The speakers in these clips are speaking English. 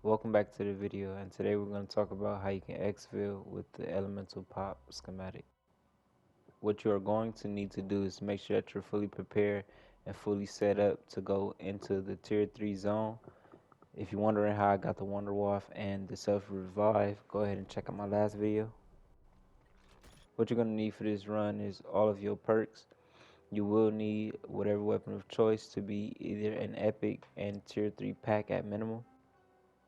Welcome back to the video, and today we're going to talk about how you can exfil with the elemental pop schematic. What you are going to need to do is make sure that you're fully prepared and fully set up to go into the tier 3 zone. If you're wondering how I got the Wonder Waff and the self revive, go ahead and check out my last video. What you're going to need for this run is all of your perks. You will need whatever weapon of choice to be either an epic and tier 3 pack at minimum.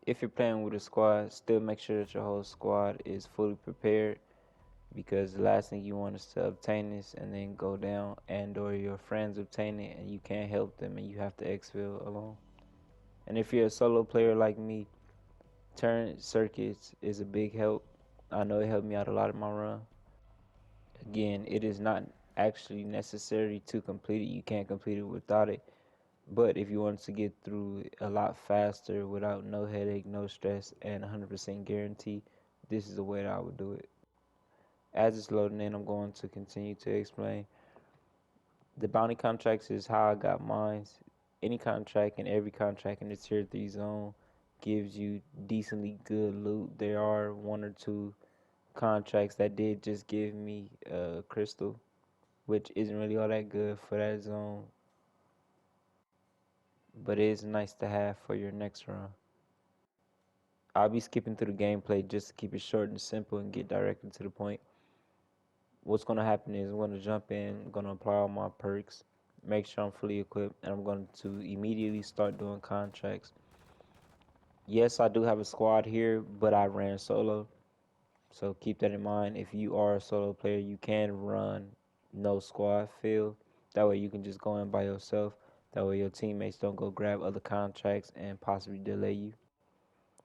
If you're playing with a squad, still make sure that your whole squad is fully prepared, because the last thing you want is to obtain this and then go down and or your friends obtain it and you can't help them and you have to exfil alone. And if you're a solo player like me, turn circuits is a big help. I know it helped me out a lot in my run. Again, it is not actually necessary to complete it. You can't complete it without it. But if you want to get through a lot faster without no headache, no stress, and 100% guarantee, this is the way that I would do it. As it's loading in, I'm going to continue to explain. The bounty contracts is how I got mine. Any contract and every contract in the tier 3 zone gives you decently good loot. There are one or two contracts that did just give me a crystal, which isn't really all that good for that zone, but it is nice to have for your next run. I'll be skipping through the gameplay just to keep it short and simple and get directly to the point. What's going to happen is I'm going to jump in, I'm going to apply all my perks, make sure I'm fully equipped, and I'm going to immediately start doing contracts. Yes, I do have a squad here, but I ran solo, so keep that in mind. If you are a solo player, you can run no squad field. That way you can just go in by yourself. That way your teammates don't go grab other contracts and possibly delay you.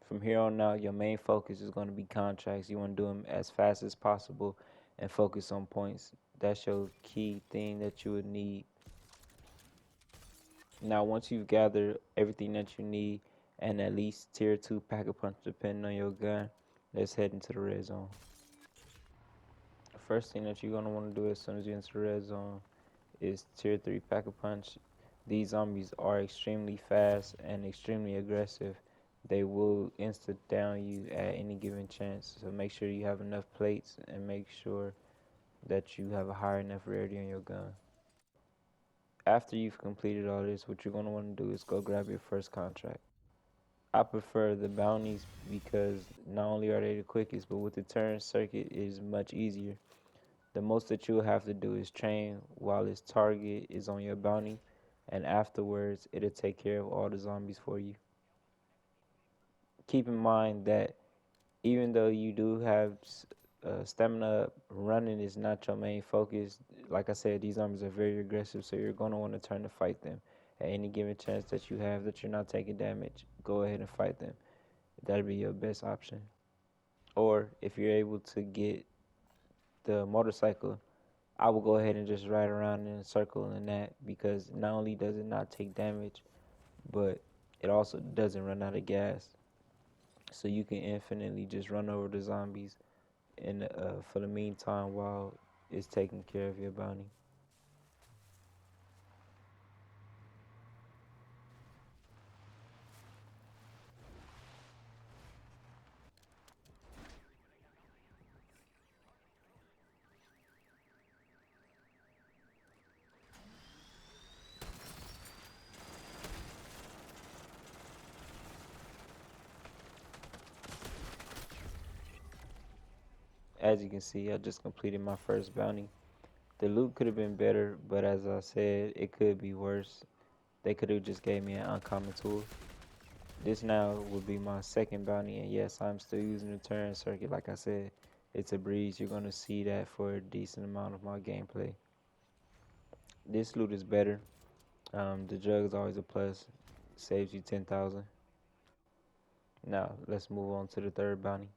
From here on out, your main focus is going to be contracts. You want to do them as fast as possible and focus on points. That's your key thing that you would need. Now, once you've gathered everything that you need and at least tier 2 pack-a-punch depending on your gun, let's head into the red zone. The first thing that you're going to want to do as soon as you enter the red zone is tier 3 pack-a-punch. These zombies are extremely fast and extremely aggressive. They will insta down you at any given chance, so make sure you have enough plates and make sure that you have a high enough rarity on your gun. After you've completed all this, what you're going to want to do is go grab your first contract. I prefer the bounties because not only are they the quickest, but with the turn circuit it is much easier. The most that you'll have to do is train while its target is on your bounty, and afterwards it'll take care of all the zombies for you. Keep in mind that even though you do have stamina, running is not your main focus. Like I said, these zombies are very aggressive, so you're going to want to turn to fight them. At any given chance that you have that you're not taking damage, go ahead and fight them. That'll be your best option. Or if you're able to get the motorcycle, I will go ahead and just ride around in a circle in that, because not only does it not take damage, but it also doesn't run out of gas. So you can infinitely just run over the zombies in for the meantime while it's taking care of your bounty. As you can see, I just completed my first bounty. The loot could have been better, but as I said, it could be worse. They could have just gave me an uncommon tool. This now would be my second bounty, and yes, I'm still using the turn circuit. Like I said, it's a breeze. You're going to see that for a decent amount of my gameplay. This loot is better. The jug is always a plus. Saves you 10,000. Now, let's move on to the third bounty.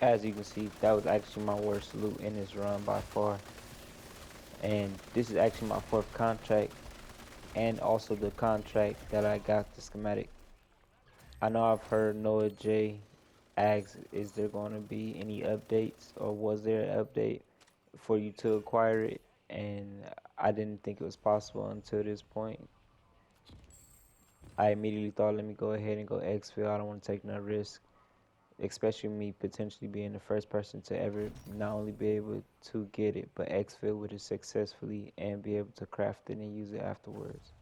As you can see, that was actually my worst loot in this run by far. And this is actually my fourth contract, and also the contract that I got the schematic. I know I've heard Noah J ask, is there going to be any updates, or was there an update for you to acquire it? And I didn't think it was possible until this point. I immediately thought, let me go ahead and go exfil. I don't want to take no risk, especially me potentially being the first person to ever not only be able to get it, but exfil with it successfully and be able to craft it and use it afterwards.